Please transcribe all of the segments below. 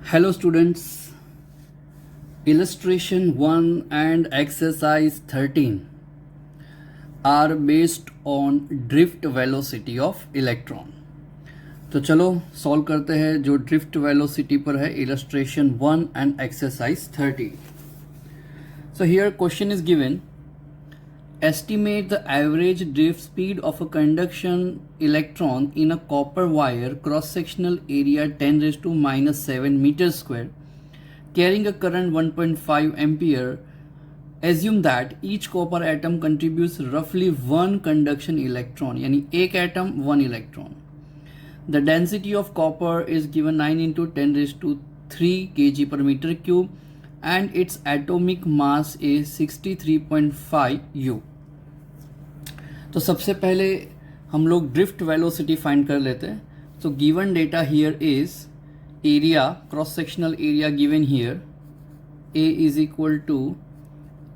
Hello students, illustration 1 and exercise 13 are based on drift velocity of electron. तो चलो solve करते हैं जो ड्रिफ्ट वेलोसिटी पर है illustration 1 and exercise 13. So here question is given, estimate the average drift speed of a conduction electron in a copper wire cross-sectional area 10 raised to minus 7 meters square carrying a current 1.5 ampere. Assume that each copper atom contributes roughly one conduction electron, यानी एक atom 1 electron. The density of copper is given 9 into 10 raised to 3 kg per meter cube and its atomic mass is 63.5 U. तो सबसे पहले हम लोग drift velocity find कर लेते हैं. So given data here is area, cross sectional area given here, A is equal to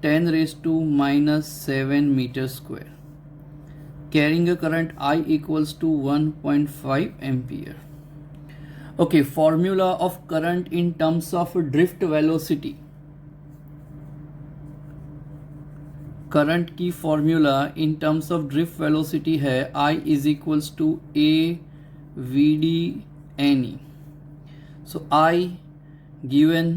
10 raised to minus 7 meters square, carrying a current I equals to 1.5 ampere. Okay, formula of current in terms of drift velocity. Current की formula in terms of drift velocity है I is equals to A V D N E. So I given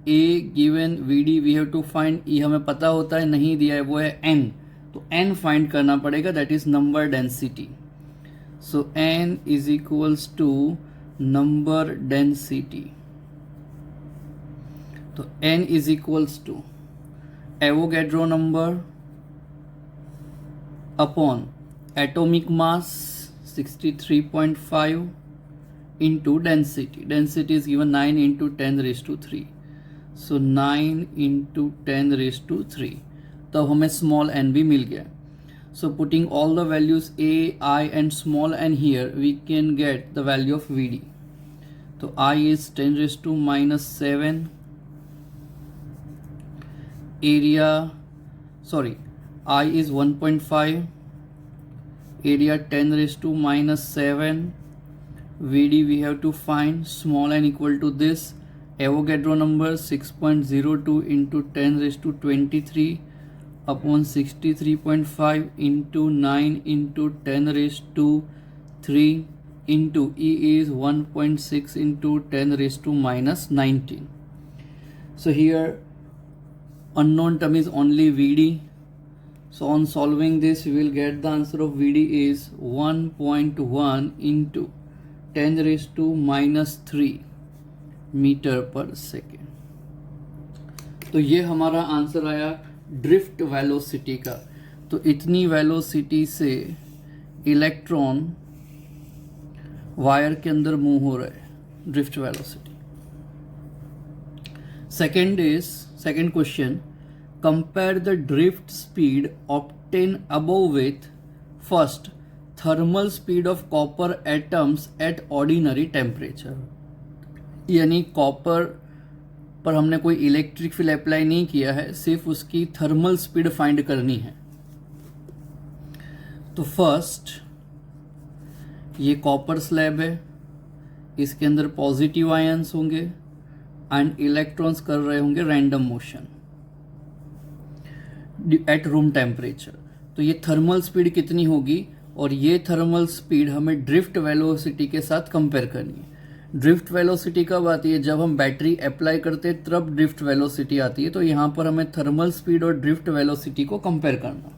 A given V D, we have to find E, हमें पता होता है नहीं दिया है वो है n, तो n फाइंड करना पड़ेगा, that is number density. So n is equals to number density. तो n is equals to Avogadro number upon atomic mass 63.5 into density. Density is given 9 into 10 raised to 3. So 9 into 10 raised to 3. तो हमें small n भी मिल गया. So putting all the values a, I and small n here, we can get the value of Vd. तो I is 10 raised to minus 7. Area, sorry, I is 1.5. Area 10 raised to minus 7. Vd we have to find, small n equal to this, Avogadro number 6.02 into 10 raised to 23 upon 63.5 into 9 into 10 raised to 3 into E is 1.6 into 10 raised to minus 19. So here unknown term is only Vd. So on solving this we will get the answer of Vd is 1.1 into 10 raised to minus 3 metre पर second. तो ये हमारा answer आया drift velocity का. तो इतनी velocity से electron wire के अंदर मूव हो रहा है, drift velocity. Second question, compare the drift speed obtain above with first thermal speed of copper atoms at ordinary temperature. यानी कॉपर पर हमने कोई इलेक्ट्रिक फील्ड अप्लाई नहीं किया है, सिर्फ उसकी थर्मल स्पीड फाइंड करनी है. तो फर्स्ट ये कॉपर स्लैब है, इसके अंदर पॉजिटिव आयंस होंगे एंड इलेक्ट्रॉन्स कर रहे होंगे random motion at room temperature. तो ये थर्मल स्पीड कितनी होगी, और ये थर्मल स्पीड हमें ड्रिफ्ट वेलोसिटी के साथ कंपेयर करनी है. ड्रिफ्ट वेलोसिटी कब आती है, जब हम बैटरी अप्लाई करते हैं तब ड्रिफ्ट वेलोसिटी आती है. तो यहाँ पर हमें थर्मल स्पीड और ड्रिफ्ट वेलोसिटी को कंपेयर करना.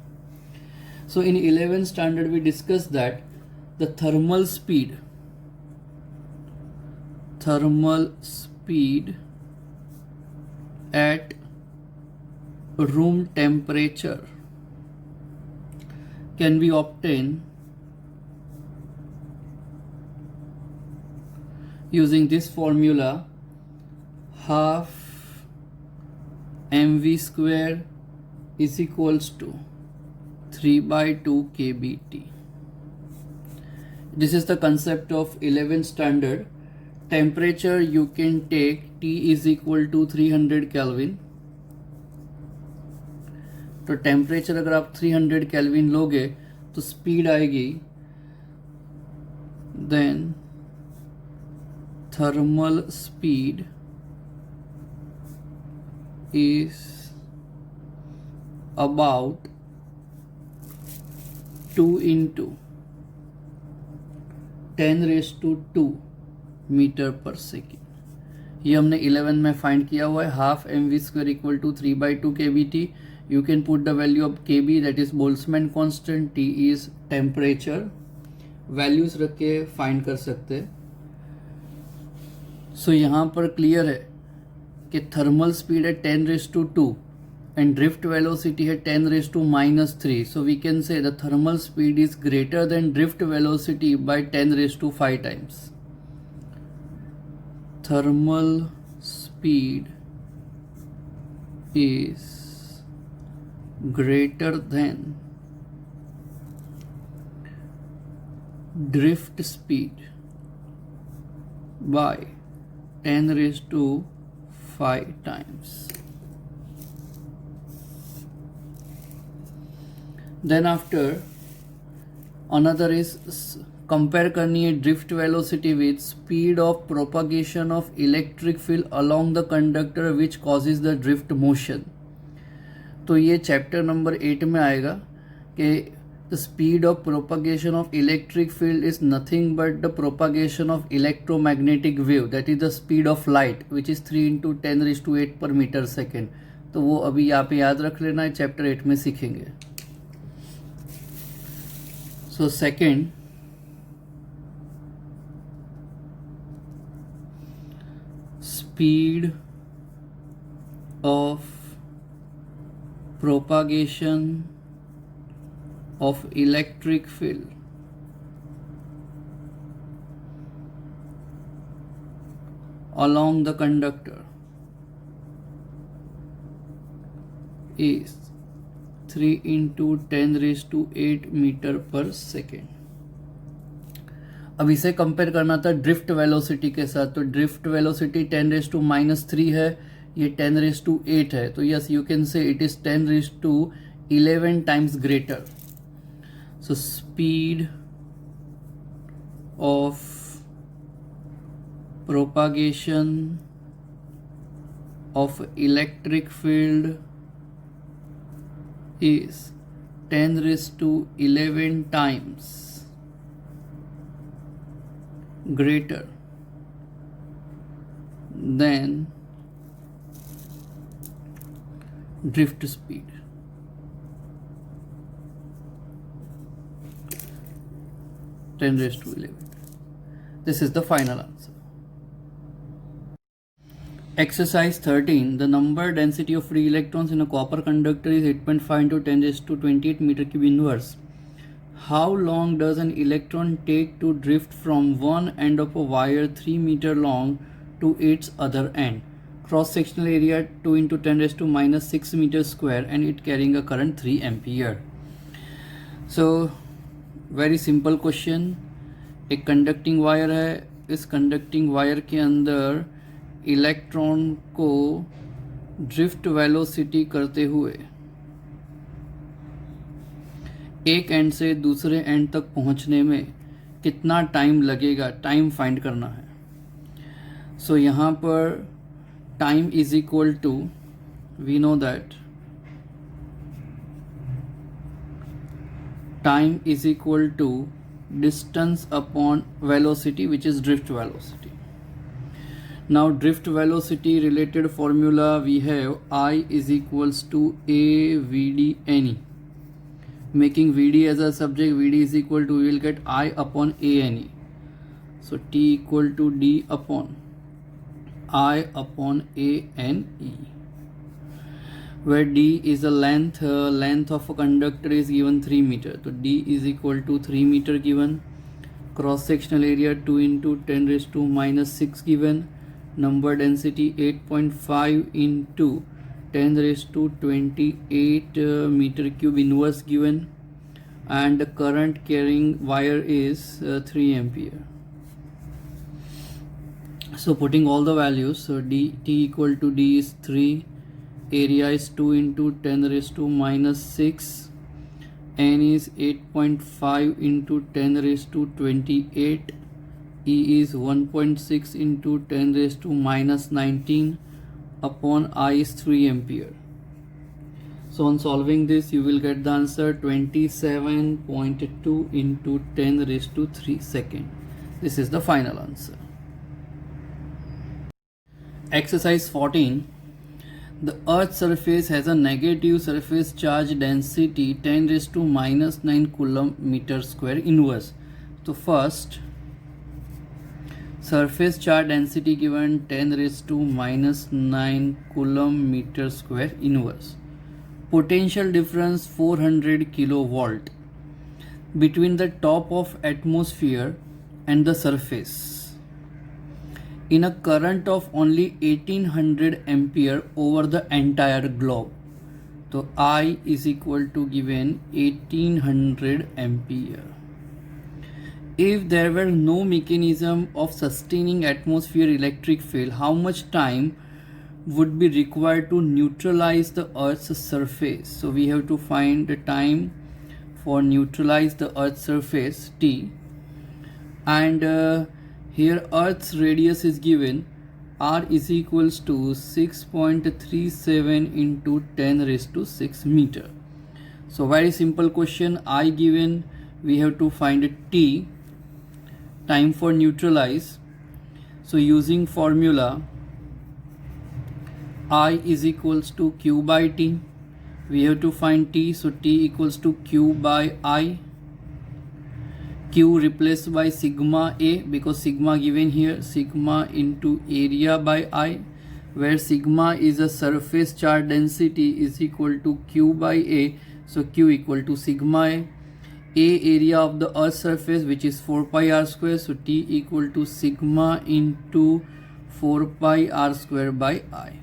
So in 11th standard we discuss that the thermal speed at room temperature can be obtained using this formula, half mv square is equals to 3 by 2 kBT. This is the concept of 11th standard. Temperature you can take T is equal to 300 Kelvin. तो temperature अगर आप 300 Kelvin लोगे तो speed आएगी then thermal speed is about 2 into 10⁻², meter पर second. ये हमने 11 में फाइंड किया हुआ है। Half mv² equal to 3/2 kBt। You can put the value of kb, that is Boltzmann constant, t is temperature, values रख के फाइंड कर सकते। सो यहाँ पर क्लियर है कि थर्मल स्पीड है 10⁻² and drift velocity है 10⁻⁻3. So we can say the thermal speed is greater than drift velocity by 10⁵ times. Thermal speed is greater than drift speed by 10⁵ times. Then after another is compare करनी है drift velocity with speed of propagation of electric field along the conductor which causes the drift motion. तो ये chapter number 8 में आएगा कि the speed of propagation of electric field is nothing but the propagation of electromagnetic wave, that is the speed of light which is 3 into 10⁸ per meter second. तो वो अभी यहाँ पे याद रख लेना है, चैप्टर 8 में सीखेंगे। So second, speed of propagation of electric field along the conductor is 3 into 10⁸ metre पर सेकेंड। अब इसे कंपेयर करना था ड्रिफ्ट वेलोसिटी के साथ, तो ड्रिफ्ट वेलोसिटी 10⁻³ है, ये 10⁸ है, तो yes you can say it is 10⁻11 times greater. So speed of propagation of electric field is 10⁻11 times greater than drift speed. This is the final answer. Exercise 13. The number density of free electrons in a copper conductor is 8.5 into 10⁻28 meter cube inverse. How long does an electron take to drift from one end of a wire 3 meter long to its other end? Cross sectional area 2 into 10⁻⁻6 meter square and it carrying a current 3 ampere. So very simple question. एक conducting wire है, इस conducting wire के अंदर electron को drift velocity करते हुए एक and से दूसरे एंड तक पहुंचने में कितना टाइम लगेगा, टाइम फाइंड करना है। सो यहाँ पर time is equal to, we know that time is equal to distance upon velocity which is drift velocity. Now drift velocity related formula we have I is equals to a vd ne. Making vd as a subject, vd is equal to, we will get I upon a ne. So t equal to d upon I upon a ne, where d is the length, length of a conductor is given 3 meter. So d is equal to 3 meter given. Cross sectional area 2 into 10⁻⁻6 given. Number density 8.5 into 10⁻28 meter cube inverse given, and the current carrying wire is 3 ampere. So putting all the values, so t equal to d is 3, area is 2 into 10⁻⁻6, n is 8.5 into 10⁻28, E is 1.6 into 10 raised to minus 19 upon I is 3 ampere. So on solving this, you will get the answer 27.2 into 10 raised to 3 second. This is the final answer. Exercise 14. The Earth's surface has a negative surface charge density 10 raised to minus 9 coulomb meter square inverse. So first, surface charge density given 10 raised to minus 9 coulomb meter square inverse. Potential difference 400 kilovolt between the top of atmosphere and the surface in a current of only 1800 ampere over the entire globe. So I is equal to given 1800 ampere. If there were no mechanism of sustaining atmosphere electric field, how much time would be required to neutralize the Earth's surface? So we have to find the time for neutralize the Earth's surface T, and here Earth's radius is given, R is equals to 6.37 into 10 raised to 6 meter. So very simple question, I given, we have to find T, time for neutralize. So using formula I is equals to Q by T, we have to find T, so T equals to Q by I. Q replaced by sigma A because sigma given here, sigma into area by I, where sigma is a surface charge density is equal to Q by A, so Q equal to sigma A. Area of the Earth's surface, which is 4 pi r square, so T equal to sigma into 4 pi r square by I.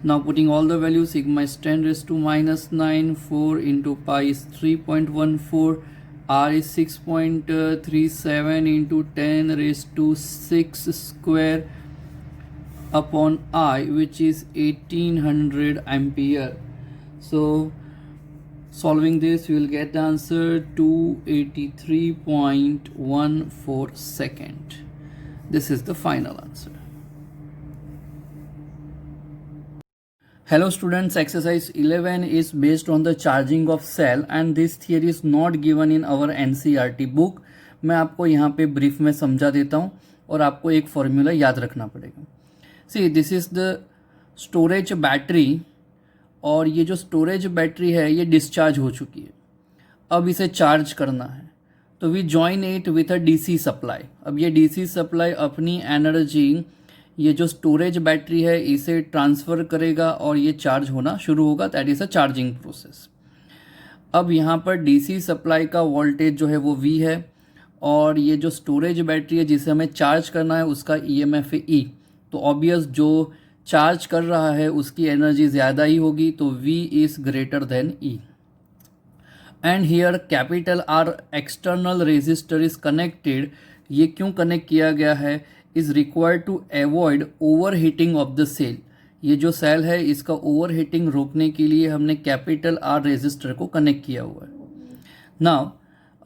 Now putting all the values, sigma is 10 raised to minus 9, 4 into pi is 3.14, r is 6.37 into 10 raised to 6 square upon I, which is 1800 ampere. So solving this, you will get the answer 283.14 second. This is the final answer. Hello students, exercise 11 is based on the charging of cell and this theory is not given in our NCERT book. मैं आपको यहाँ पे brief में समझा देता हूँ और आपको एक फॉर्मूला याद रखना पड़ेगा. See this is the storage battery और ये जो स्टोरेज बैटरी है ये डिस्चार्ज हो चुकी है. अब इसे चार्ज करना है तो we join it with a DC supply. अब ये डीसी सप्लाई अपनी एनर्जी ये जो स्टोरेज बैटरी है इसे ट्रांसफ़र करेगा और ये चार्ज होना शुरू होगा. That is a charging process. अब यहाँ पर डीसी सप्लाई का वोल्टेज जो है वो V है और ये जो स्टोरेज बैटरी है जिसे हमें चार्ज करना है उसका EMF है E. तो ऑब्वियस जो चार्ज कर रहा है उसकी एनर्जी ज़्यादा ही होगी, तो V is greater than E. And here capital R external resistor is connected. ये क्यों कनेक्ट किया गया है? Is required to avoid over heating of the cell. ये जो सेल है इसका ओवर हीटिंग रोकने के लिए हमने कैपिटल R रेजिस्टर को कनेक्ट किया हुआ है. नाउ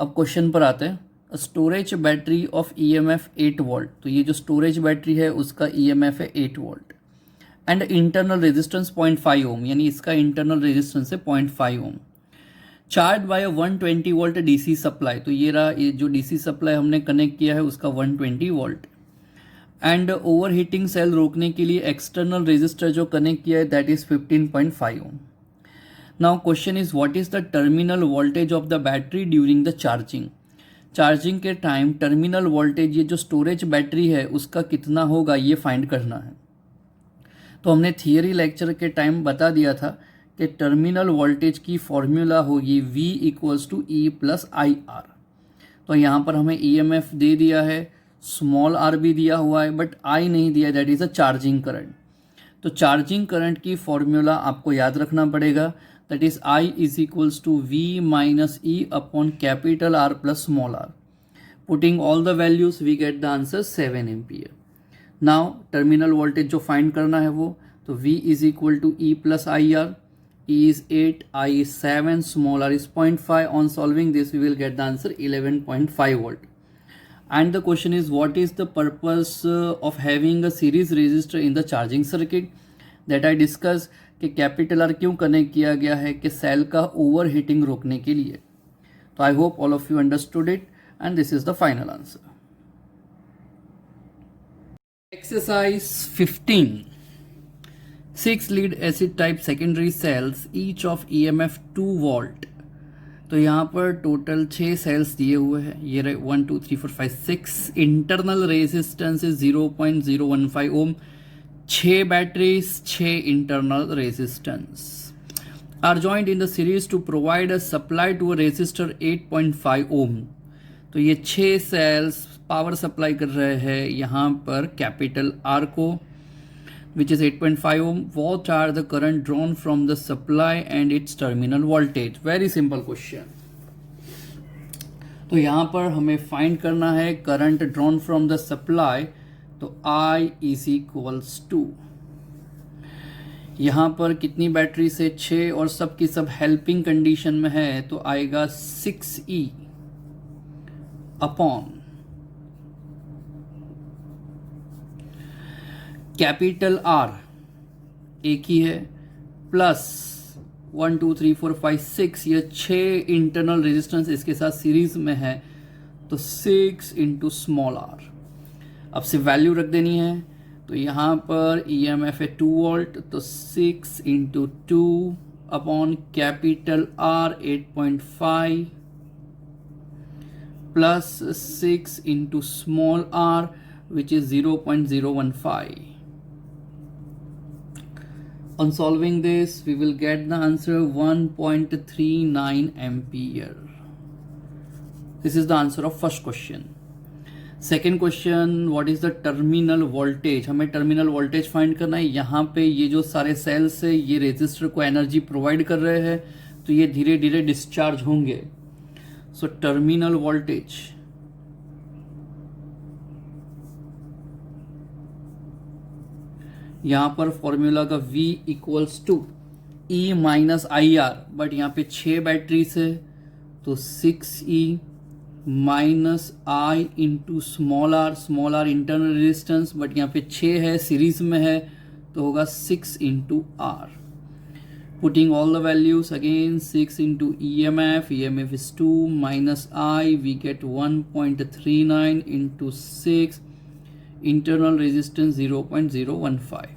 अब क्वेश्चन पर आते हैं. Storage battery of EMF 8 volt. तो ये जो स्टोरेज बैटरी है उसका EMF है 8 volt and internal resistance 0.5 ohm, यानी इसका इंटरनल रेजिस्टेंस है 0.5 ohm. Charge by 120 volt DC supply. तो ये रहा, ये जो डीसी सप्लाई हमने कनेक्ट किया है उसका 120 volt. And over heating cell रोकने के लिए एक्सटर्नल रेजिस्टर जो कनेक्ट किया है that is 15.5 ohm. Now question is what is the terminal voltage of the battery during the charging. Charging के टाइम टर्मिनल वोल्टेज ये जो स्टोरेज बैटरी है उसका कितना होगा ये फाइंड करना है. तो हमने थियरी लेक्चर के टाइम बता दिया था कि टर्मिनल वोल्टेज की फॉर्मूला होगी V equals to E plus I R. तो यहाँ पर हमें EMF दे दिया है, स्मॉल r भी दिया हुआ है बट I नहीं दिया, that is a charging current. तो चार्जिंग करंट की फॉर्मूला आपको याद रखना पड़ेगा, that is I is equals to V minus E upon capital R plus small r. Putting all the values we get the answer 7 ampere. Now terminal voltage जो find करना है वो, तो V is equal to E plus I R. E is 8, I is 7, small r is 0.5. On solving this, we will get the answer 11.5 volt. And the question is, what is the purpose of having a series resistor in the charging circuit? That I discussed कि capital R क्यों connect किया गया है कि cell का over heating रोकने के लिए. तो I hope all of you understood it and this is the final answer. Exercise 15. 6 lead acid type secondary cells, each of EMF 2 volt. तो यहाँ पर टोटल 6 सेल्स दिए हुए हैं. ये 1 2 3 4 5 6. Internal resistance is 0.015 ohm. 6 batteries, 6 internal resistance are joint in the series to provide a supply to a resistor 8.5 ohm. तो ये 6 sales power supply कर रहे हैं यहाँ पर कैपिटल आर को, which is 8.5 ohm. What are the current drawn from the supply and its terminal voltage? Very simple question. तो यहाँ पर हमें फाइंड करना है current drawn from the supply. तो I is equals to, यहाँ पर कितनी बैटरी से 6 और सब की सब हेल्पिंग कंडीशन में है तो आएगा 6E अपॉन कैपिटल आर एक ही है प्लस 1 2 3 4 5 6 ये 6 इंटरनल रेजिस्टेंस इसके साथ सीरीज में है तो 6 इंटू स्मॉल आर. अब से वैल्यू रख देनी है. तो यहाँ पर EMF है 2 वोल्ट तो 6 into 2 upon capital R 8.5 plus 6 into small R which is 0.015. On solving this, we will get the answer 1.39 ampere. This is the answer of first question. Second question, what is the terminal voltage? हमें terminal voltage find करना है. यहाँ पे ये जो सारे sales है ये रेजिस्टर को एनर्जी प्रोवाइड कर रहे हैं तो ये धीरे धीरे डिस्चार्ज होंगे. सो टर्मिनल वोल्टेज यहाँ पर फॉर्मूला का V equals to E minus I R. But यहाँ पे 6 बैटरीज है तो 6E minus I into small R internal resistance but यहाँ पे 6 है सीरीज में है तो होगा 6 into R. Putting all the values again 6 into EMF is 2 minus I we get 1.39 into 6 internal resistance 0.015.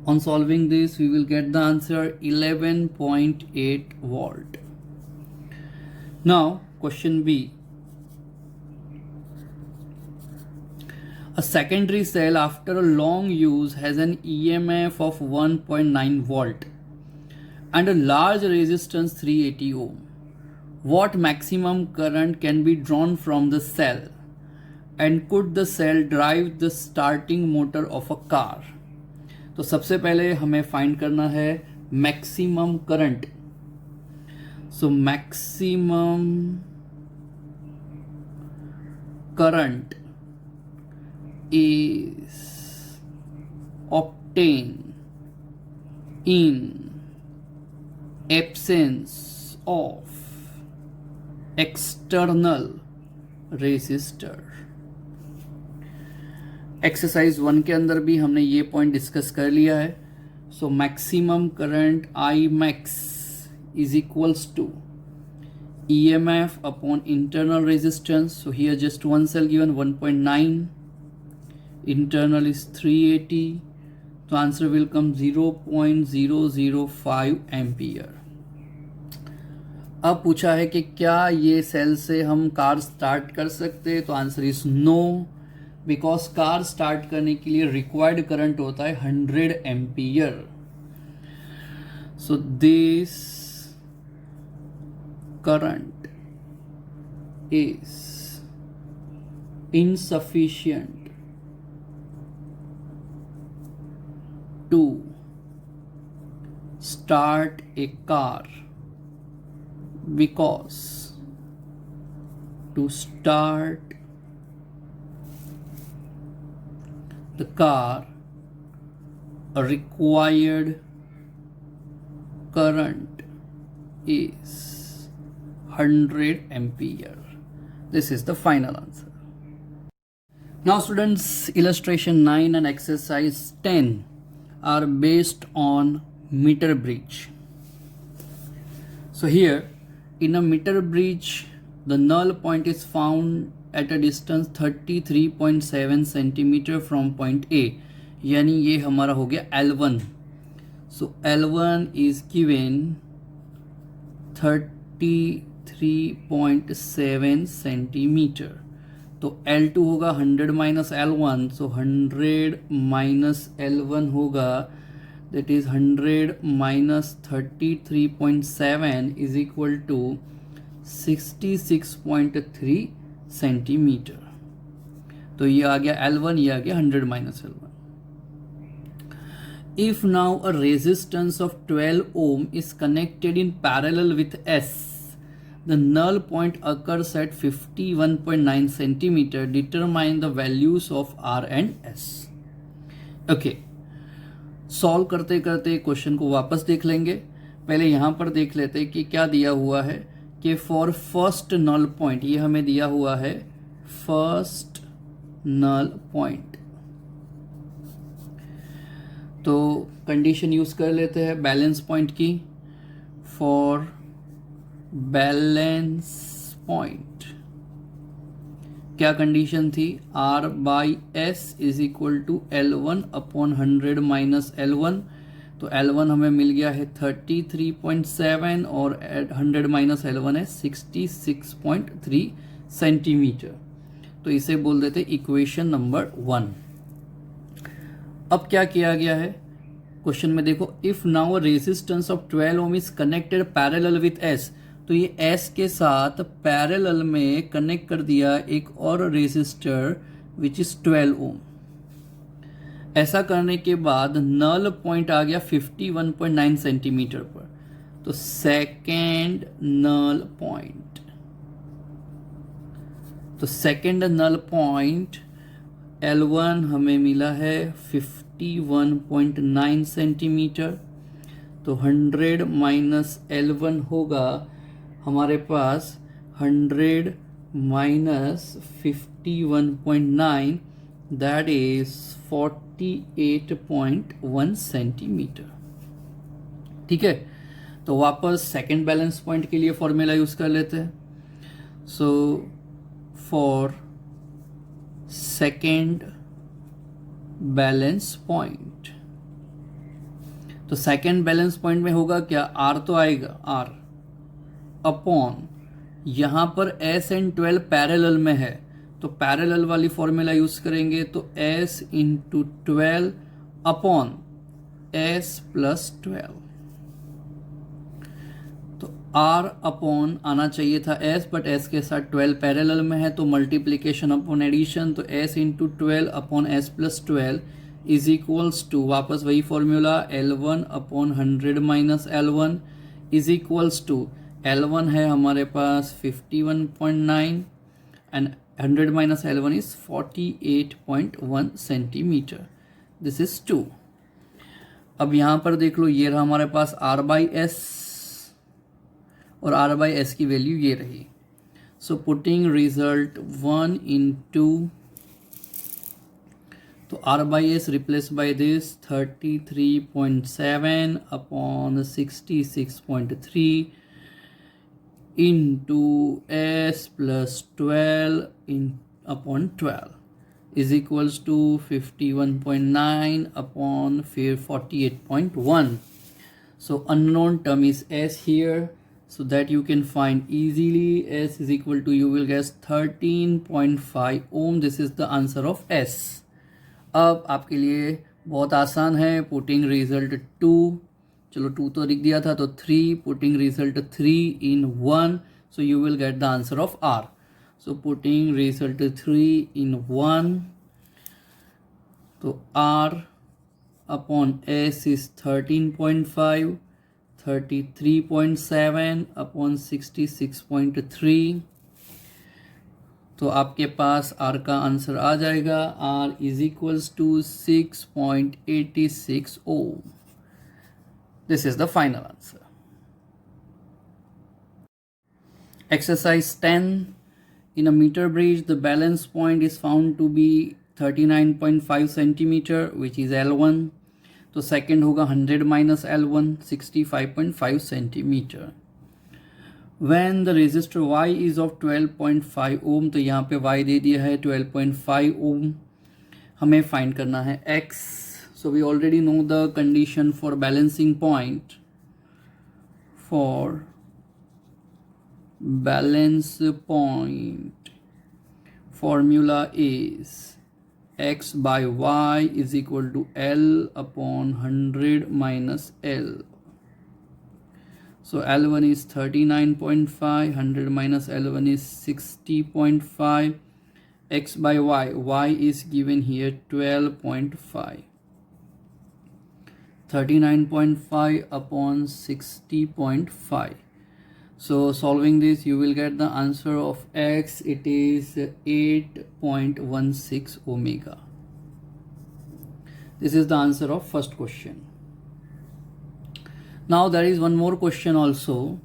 On solving this we will get the answer 11.8 volt. Now question B. A secondary cell after a long use has an EMF of 1.9 volt and a large resistance 380 ohm. What maximum current can be drawn from the cell? And could the cell drive the starting motor of a car? तो सबसे पहले हमें find करना है maximum current. So maximum current is obtained in absence of external resistor. Exercise 1 के अंदर भी हमने ये पॉइंट डिस्कस कर लिया है. So maximum current I max is equals to EMF upon internal resistance. So here just one cell given 1.9, internal is 380. So answer will come 0.005 ampere. अब पूछा है कि क्या ये सेल से हम कार स्टार्ट कर सकते हैं तो answer is no, because car start करने के लिए रिक्वायर्ड करंट होता है 100 ampere. So this current is insufficient to start a car, because to start the car a required current is 100 ampere. This is the final answer. Now students, illustration 9 and exercise 10 are based on meter bridge. So here in a meter bridge, the null point is found at a distance 33.7 centimeter from point A, यानी ये हमारा हो गया L1. So L1 is given 33.7 centimeter. तो L2 होगा 100 minus L1, सो 100 minus L1 होगा, that is 100 minus 33.7 is equal to 66.3 centimeter. तो ये आ गया L1, ये आ गया 100 minus L1. If now a resistance of 12 ohm is connected in parallel with S, the null point occurs at 51.9 centimeter. Determine the values of R and S. Okay. Solve करते करते question को वापस देख लेंगे. पहले यहाँ पर देख लेते हैं कि क्या दिया हुआ है कि फॉर फर्स्ट नल पॉइंट, ये हमें दिया हुआ है फर्स्ट नल पॉइंट. तो कंडीशन यूज कर लेते हैं बैलेंस पॉइंट की. फॉर बैलेंस पॉइंट क्या कंडीशन थी? R by S is equal to L1 upon 100 minus L1. तो L1 हमें मिल गया है 33.7 और 100 माइनस L1 है 66.3 सेंटीमीटर. तो इसे बोल देते इक्वेशन नंबर 1. अब क्या किया गया है क्वेश्चन में, देखो, if now resistance of 12 ohm is connected parallel with S, तो ये एस के साथ पैरेलल में कनेक्ट कर दिया एक और रेजिस्टर विच इज 12 ओम. ऐसा करने के बाद नल पॉइंट आ गया 51.9 सेंटीमीटर पर. तो सेकेंड नल पॉइंट, तो सेकेंड नल पॉइंट L1 हमें मिला है 51.9 सेंटीमीटर. तो 100 माइनस L1 होगा हमारे पास 100 माइनस 51.9, दैट इज 48.1 सेंटीमीटर. ठीक है. तो वापस सेकेंड बैलेंस पॉइंट के लिए फॉर्मूला यूज कर लेते हैं. So for second balance point, तो सेकेंड बैलेंस पॉइंट में होगा क्या? R तो आएगा, R अपॉन यहां पर S एंड 12 पैरेलल में है, तो पैरेलल वाली फॉर्मूला यूज करेंगे. तो S into 12 upon S plus 12. तो R अपॉन आना चाहिए था S, बट S के साथ 12 पैरेलल में है, तो मल्टीप्लीकेशन अपॉन एडिशन. तो S into 12 upon S plus 12 is equals to वापस वही formula L1 upon 100 minus L1 is equals to L1 है हमारे पास 51.9 and 100 minus L1 is 48.1 centimeter. This is 2. अब यहां पर देख लो, ये रहा हमारे पास R बाई एस, और R बाई एस की वैल्यू ये रही. सो पुटिंग रिजल्ट 1 into, तो R by S replace by this 33.7 upon 66.3 into S plus 12 in upon 12 is equals to 51.9 upon 48.1. So unknown term is S here, so that you can find easily. S is equal to, you will guess 13.5 ohm. This is the answer of S. अब आपके लिए बहुत आसान है. Putting result 2, चलो 2 तो लिख दिया था, तो 3, putting result 3 in 1, so you will get the answer of R. So putting result 3 in 1, तो R upon S is 13.5, 33.7 upon 66.3. तो आपके पास R का आंसर आ जाएगा. R is equals to 6.86 ohm. This is the final answer. Exercise 10. In a meter bridge, the balance point is found to be 39.5 centimeter, which is L1. तो second होगा 100 minus L1, 65.5 centimetre. When the resistor Y is of 12.5 ओम, तो यहाँ पे Y दे दिया है 12.5 ओम. हमें find करना है X. So we already know the condition for balancing point. For balance point, formula is x by y is equal to L upon 100 minus L. So L1 is 39.5, 100 minus L1 is 60.5. X by y is given here 12.5. 39.5 upon 60.5. So solving this, you will get the answer of X. It is 8.16 omega. This is the answer of first question. Now there is one more question also.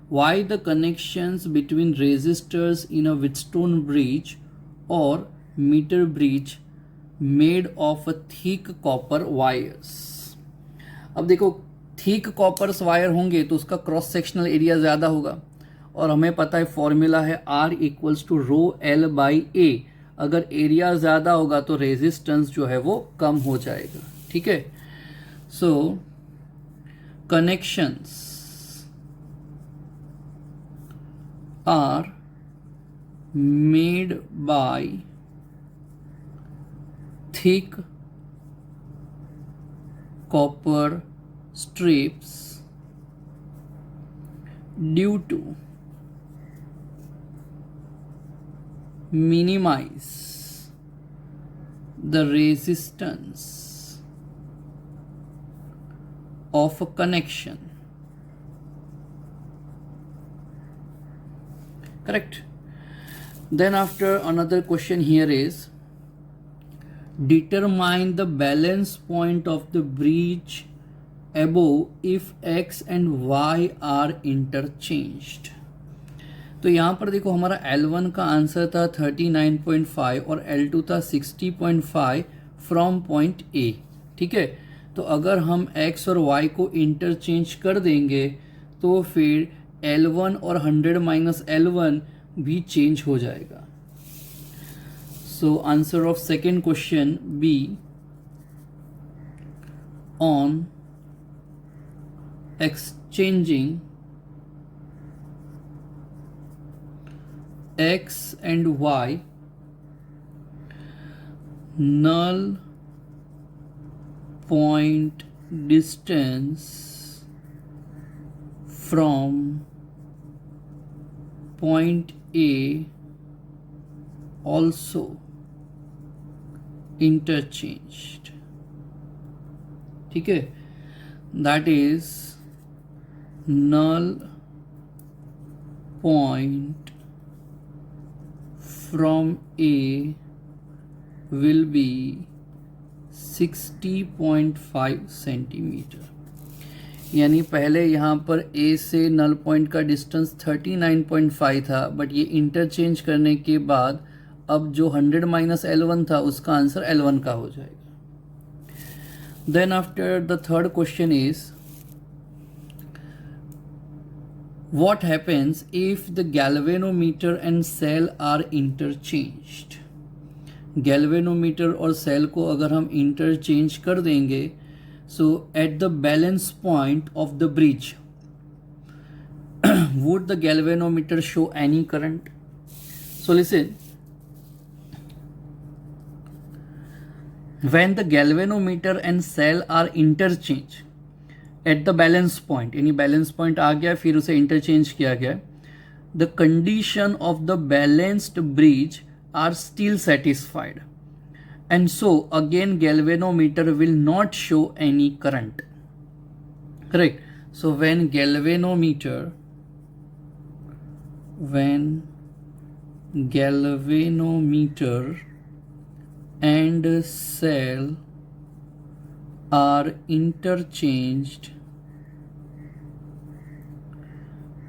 Why the connections between resistors in a Wheatstone bridge or meter bridge made of a thick copper wires? अब देखो, thick Cowper's wire होंगे तो उसका cross sectional area ज़्यादा होगा, और हमें पता है फॉर्मूला है R equals to rho L by A. अगर एरिया ज़्यादा होगा तो रेजिस्टेंस जो है वो कम हो जाएगा. ठीक है. So connections are made by thick copper strips due to minimize the resistance of a connection. Correct. Then after, another question here is, determine the balance point of the bridge above if x and y are interchanged. तो यहाँ पर देखो, हमारा L1 का answer था 39.5 और L2 था 60.5 from point A. ठीक है. तो अगर हम x और y को इंटरचेंज कर देंगे तो फिर L1 और 100 माइनस L1 भी चेंज हो जाएगा. So answer of second question B on exchanging x and y, null point distance from point A also interchanged. ठीक है. That is null point from A will be 60.5 centimetre. यानी पहले यहाँ पर A से नल पॉइंट का distance 39.5 था, but ये इंटरचेंज करने के बाद अब जो 100 माइनस L1 था उसका आंसर L1 का हो जाएगा. Then after the third question is, what happens if the galvanometer and cell are interchanged. Galvanometer और सेल को अगर हम इंटरचेंज कर देंगे, so at the balance point of the bridge would the galvanometer show any current? So listen, when the galvanometer and cell are interchanged at the balance point, यानी balance point आ गया फिर उसे interchange किया गया, the condition of the balanced bridge are still satisfied. And so again galvanometer will not show any current. Correct. So when galvanometer and cell are interchanged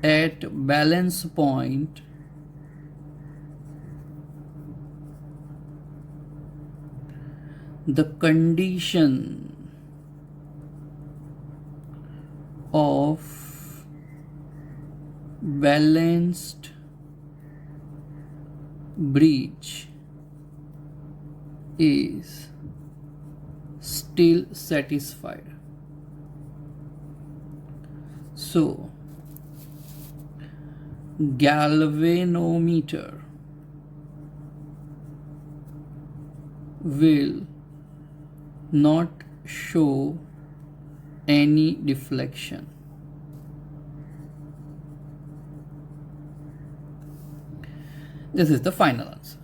at balance point, the condition of balanced breech is still satisfied. So, galvanometer will not show any deflection. This is the final answer.